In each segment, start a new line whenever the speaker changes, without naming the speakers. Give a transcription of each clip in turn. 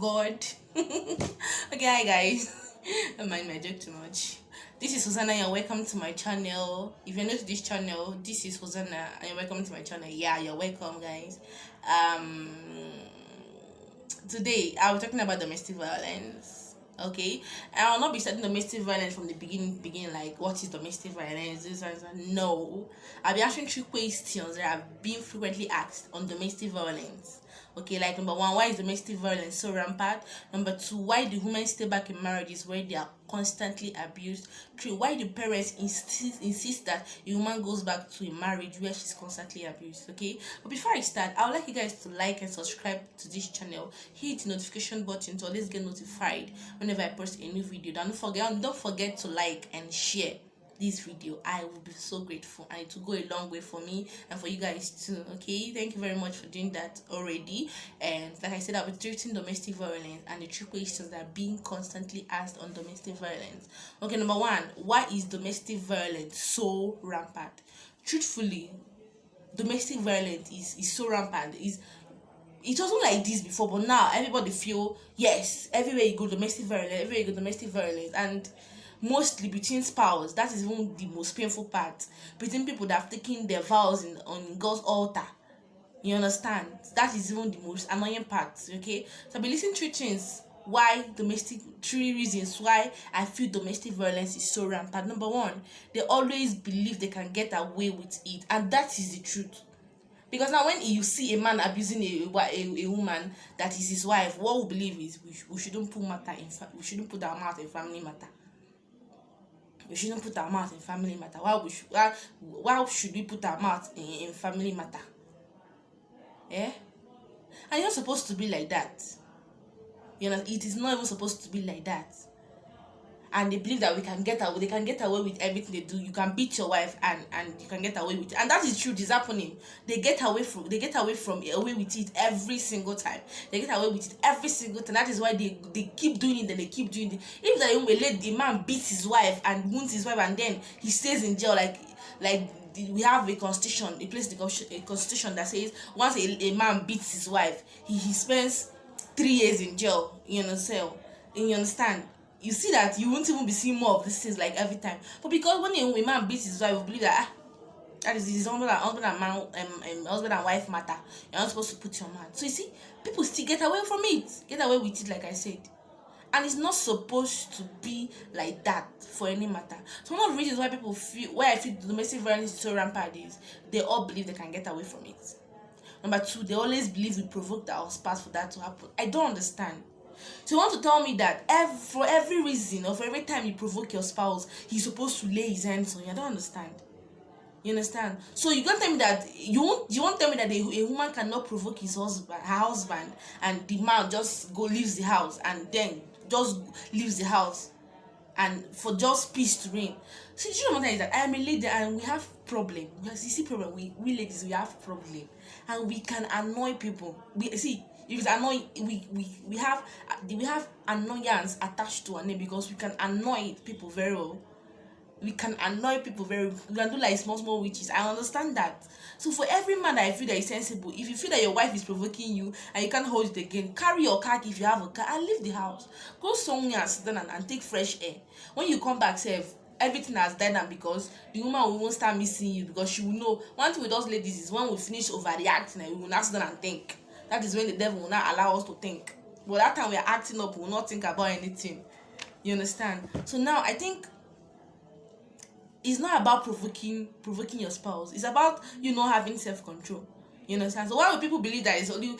God. Okay, hi guys. Don't mind my joke too much. This is Hosanna and welcome to my channel. If you're new to this channel, this is Hosanna and you're welcome to my channel. Yeah, you're welcome, guys. Today I'll be talking about domestic violence. Okay, and I'll not be starting domestic violence from the beginning like what is domestic violence, this and no. I'll be answering 3 questions that have been frequently asked on domestic violence. Okay, like number one, why is domestic violence so rampant? Number two, why do women stay back in marriages where they are constantly abused? Three, why do parents insist that a woman goes back to a marriage where she's constantly abused? Okay, but before I start, I would like you guys to like and subscribe to this channel, hit the notification button to always get notified whenever I post a new video. Don't forget to like and share this video. I will be so grateful, and it will go a long way for me and for you guys too. Okay, thank you very much for doing that already. And like I said, I'll be treating domestic violence and the 3 questions that are being constantly asked on domestic violence. Okay, number one, why is domestic violence so rampant? Truthfully, domestic violence is so rampant. It wasn't like this before, but now everybody feel, yes, everywhere you go domestic violence, and mostly between spouse. That is even the most painful part, between people that have taken their vows on God's altar. You understand? That is even the most annoying part. Okay, so I'll be listening to 3 reasons why I feel domestic violence is so rampant. Number one, they always believe they can get away with it, and that is the truth. Because now when you see a man abusing a woman that is his wife, what we believe is we shouldn't put we shouldn't put our mouth in family matter. We shouldn't put our mouth in family matter. Why should we put our mouth in family matter? Yeah? And it's not supposed to be like that. You know, it is not even supposed to be like that. And they believe that they can get away with everything they do. You can beat your wife and you can get away with it. And that is true, it's happening. They get away with it every single time. They get away with it every single time. That is why they keep doing it and they keep doing it. If the man beats his wife and wounds his wife and then he stays in jail, like we have a constitution, a constitution that says once a man beats his wife, he spends 3 years in jail, you understand? You see that you won't even be seeing more of these things like every time. But because when a man beats his wife, we believe that that is his husband and wife matter. You're not supposed to put your man. So you see, people still get away with it, like I said. And it's not supposed to be like that for any matter. So one of the reasons why I feel domestic violence is so rampant is they all believe they can get away from it. Number two, they always believe we provoked our spouse for that to happen. I don't understand. So you want to tell me that for every reason or for every time you provoke your spouse, he's supposed to lay his hands on you? I don't understand. You understand? So you can't tell me that you won't tell me that a woman cannot provoke her husband, and the man just leaves the house and then just leaves the house and for just peace to reign. So the truth of the matter is that I am a lady and we have problem. Because you see problem, we ladies, we have problem, and we can annoy people. If it's annoying, we have annoyance attached to our name because we can annoy people very well. We can do like small witches. I understand that. So for every man that I feel that is sensible, if you feel that your wife is provoking you and you can't hold it again, carry your car if you have a car and leave the house. Go somewhere and sit down and take fresh air. When you come back, everything has died down, because the woman will won't start missing you, because she will know. One thing with us ladies is when we finish overreacting and we will not sit down and think. That is when the devil will not allow us to think. But that time we are acting up, we will not think about anything. You understand? So now I think it's not about provoking your spouse. It's about you not having self-control. You understand? So why would people believe that it's only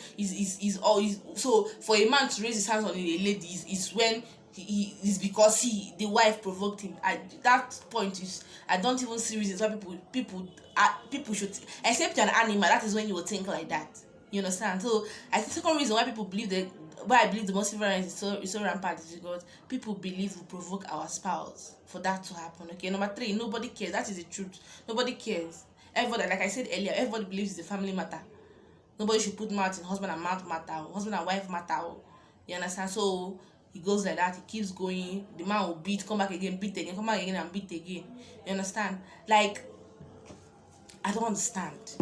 so for a man to raise his hands on a lady is when he is because the wife provoked him? At that point is, I don't even see reasons why people should, except you're an animal. That is when you will think like that. You understand? So I think the second reason why people believe why I believe domestic violence is so rampant is because people believe we provoke our spouse for that to happen. Okay, number three, nobody cares. That is the truth. Nobody cares. Everybody, like I said earlier, everybody believes it's a family matter. Nobody should put mouth in husband and wife matter. You understand? So it goes like that. It keeps going. The man will beat, come back again, beat again, come back again, and beat again. You understand? Like, I don't understand.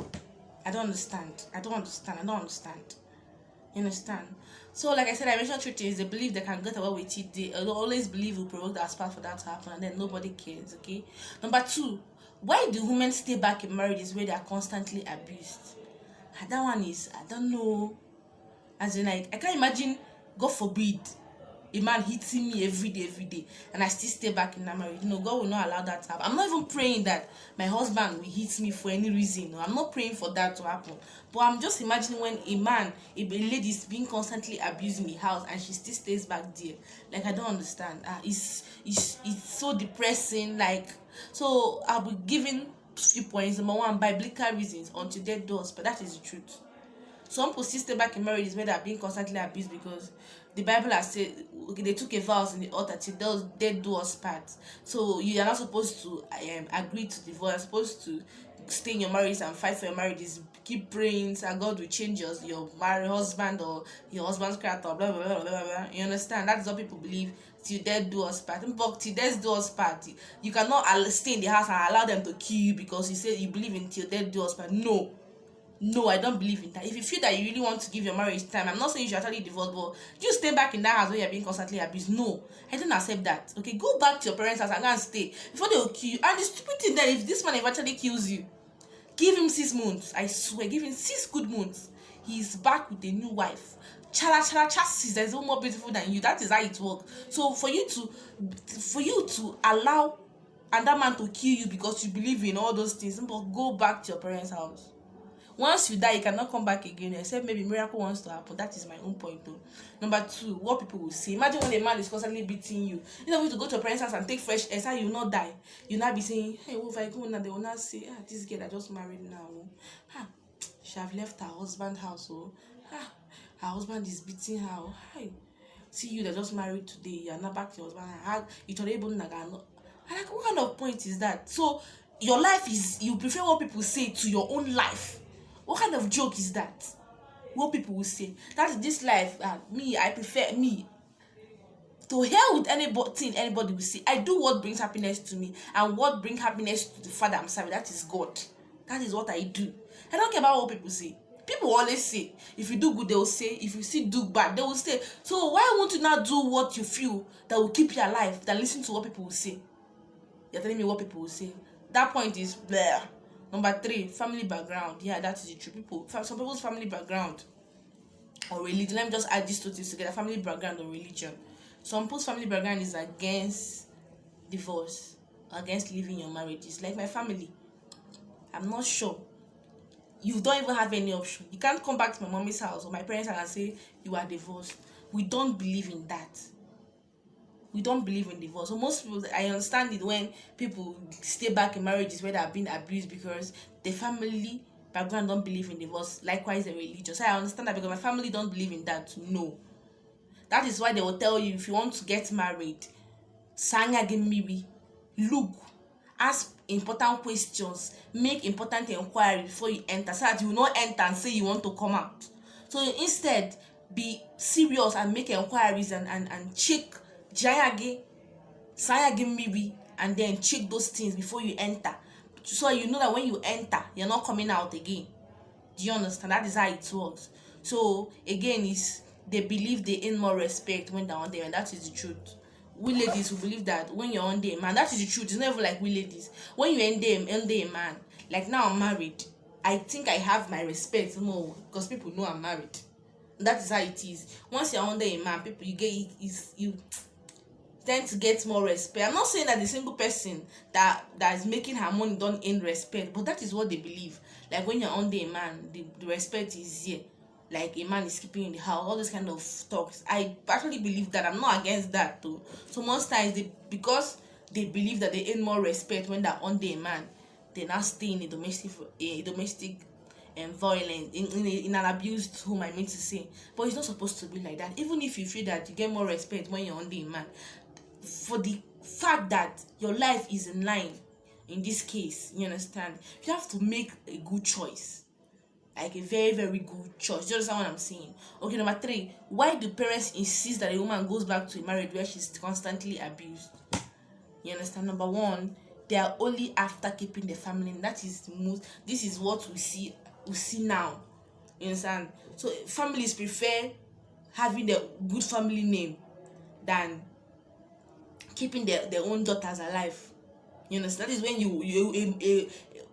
You understand? So, like I said, I mentioned three things. They believe they can get away with it. They always believe will provoke the spouse for that to happen, and then nobody cares. Okay. Number two, why do women stay back in marriages where they are constantly abused? And that one is, I don't know. As in, like, I can't imagine, God forbid, a man hitting me every day, and I still stay back in that marriage. No, God will not allow that to happen. I'm not even praying that my husband will hit me for any reason. No, I'm not praying for that to happen. But I'm just imagining when a lady is being constantly abused in the house and she still stays back there. Like, I don't understand. It's so depressing. Like, so I'll be giving few points. Number one, biblical reasons until death does, but that is the truth. Some people still stay back in marriages where they are being constantly abused because the Bible has said, okay, they took a vows in the altar till death do us part. So you are not supposed to agree to divorce. You're supposed to stay in your marriage and fight for your marriages. Keep praying and God will change your married husband or your husband's character, blah, blah, blah, blah, blah. You understand? That's what people believe. Till death do us part. But till death do us part, you cannot stay in the house and allow them to kill you because you say you believe in till death do us part. No, I don't believe in that. If you feel that you really want to give your marriage time, I'm not saying you should actually divorce, but you stay back in that house where you're being constantly abused. No, I don't accept that. Okay, go back to your parents' house and go and stay before they will kill you. And the stupid thing that if this man eventually kills you, give him 6 months. I swear, give him 6 good months. He's back with a new wife. Chala chala chassis. There's no more beautiful than you. That is how it works. So for you to allow another man to kill you because you believe in all those things, but go back to your parents' house. Once you die, you cannot come back again except maybe miracle wants to happen. That is my own point though. Number two, what people will say. Imagine when a man is constantly beating you. You know, to go to your parents' house and take fresh air, so you will not die. You will not be saying, hey, what if I go now? They will not say, this girl that just married now. She have left her husband's house. Her husband is beating her. Hi. See you that just married today. You are not back to your husband. Like, what kind of point is that? So your life is, you prefer what people say to your own life. What kind of joke is that? What people will say. That is this life. I prefer me. To hell with anybody will say. I do what brings happiness to me. And what brings happiness to the Father I'm serving. That is God. That is what I do. I don't care about what people say. People always say, if you do good, they will say. If you see do bad, they will say. So why won't you not do what you feel that will keep you alive than listen to what people will say? You're telling me what people will say. That point is blah. Number three, family background. Yeah, that is the truth. Some people's family background or religion. Let me just add these two things together: family background or religion. Some people's family background is against divorce, against leaving your marriages. Like my family, I'm not sure. You don't even have any option. You can't come back to my mommy's house or my parents' house and say you are divorced. We don't believe in that. We don't believe in divorce. So most people, I understand it when people stay back in marriages where they are being abused because the family background don't believe in divorce. Likewise, the religion. So I understand that because my family don't believe in that. No. That is why they will tell you if you want to get married, Sanya Gemibi, look, ask important questions, make important inquiry before you enter, so that you will not enter and say you want to come out. So instead, be serious and make inquiries and check Jayage, Sayage maybe, and then check those things before you enter. So you know that when you enter, you're not coming out again. Do you understand? That is how it works. So again, is they believe they earn more respect when they're on there, and that is the truth. We ladies who believe that when you're on there, man, that is the truth. It's not even like we ladies. When you end there, man. Like now I'm married. I think I have my respect more because people know I'm married. That is how it is. Once you're under a man, people you tend to get more respect. I'm not saying that the single person that is making her money don't earn respect, but that is what they believe. Like when you're under a man, the respect is here. Like a man is keeping in the house, all those kind of talks. I actually believe that. I'm not against that too. So most times because they believe that they earn more respect when they're under a man, they now stay in a domestic violence in an abused home, I mean to say. But it's not supposed to be like that. Even if you feel that you get more respect when you're under a man, for the fact that your life is in line, in this case, you understand, you have to make a good choice, like a very very good choice. Do you understand what I'm saying? Okay, number three, why do parents insist that a woman goes back to a marriage where she's constantly abused? You understand? Number one, they are only after keeping the family. That is this is what we see now. You understand? So families prefer having the good family name than keeping their own daughters alive. You understand? That is when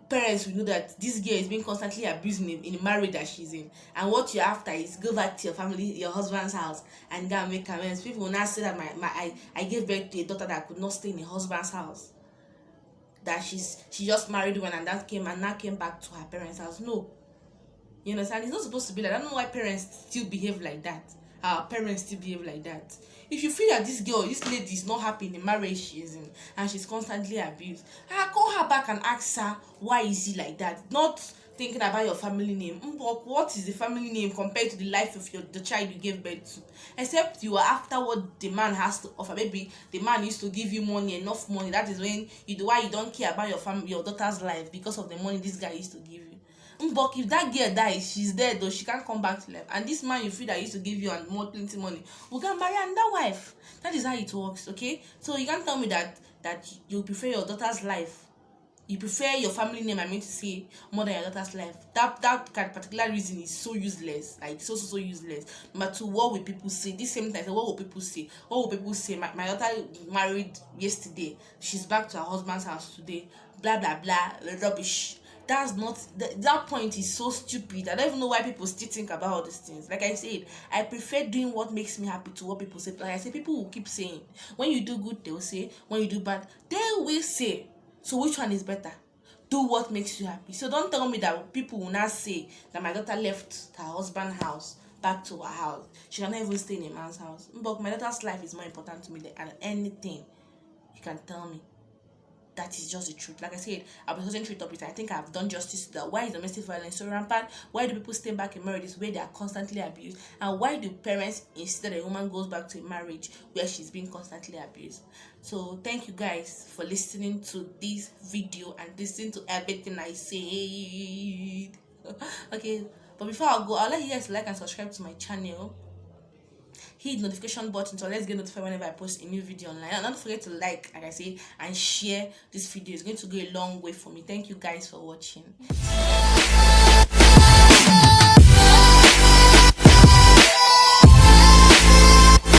parents will know that this girl is being constantly abused in the marriage that she's in, and what you're after is go back to your family, your husband's house, and go and make amends. People will not say that I gave birth to a daughter that could not stay in a husband's house, that she just married one and now came back to her parents' house. No, you understand? It's not supposed to be like that. I don't know why parents still behave like that. Our parents still behave like that. If you feel that this lady is not happy in the marriage she is in and she's constantly abused, call her back and ask her why is he like that. Not thinking about your family name. But what is the family name compared to the life of the child you gave birth to? Except you are after what the man has to offer. Maybe the man used to give you money, enough money. That is when you don't care about your daughter's life because of the money this guy used to give you. But if that girl dies, she's dead though, she can't come back to life. And this man you feel that used to give you and more plenty money will go and marry another wife. That is how it works, okay? So you can't tell me that you prefer your daughter's life. You prefer your family name, I mean to say, more than your daughter's life. That particular reason is so useless. Like so useless. Number two, what will people say? This same time, what will people say? What will people say? My daughter married yesterday. She's back to her husband's house today. Blah blah blah. Rubbish. That's not that point is so stupid. I don't even know why people still think about all these things. Like I said, I prefer doing what makes me happy to what people say. Like I say, people will keep saying, when you do good, they will say. When you do bad, they will say. So which one is better? Do what makes you happy. So don't tell me that people will not say that my daughter left her husband's house back to her house. She cannot even stay in a man's house. But my daughter's life is more important to me than anything you can tell me. That is just the truth. Like I said, I'll be discussing 3 topics. I think I've done justice to that. Why is domestic violence so rampant? Why do people stay back in marriages where they are constantly abused? And why do parents insist that a woman goes back to a marriage where she's being constantly abused? So thank you guys for listening to this video and listening to everything I said. Okay, but before I go, I'll let you guys like and subscribe to my channel. Hit the notification button so let's get notified whenever I post a new video online. And don't forget to like I say, and share this video. It's going to go a long way for me. Thank you guys for watching.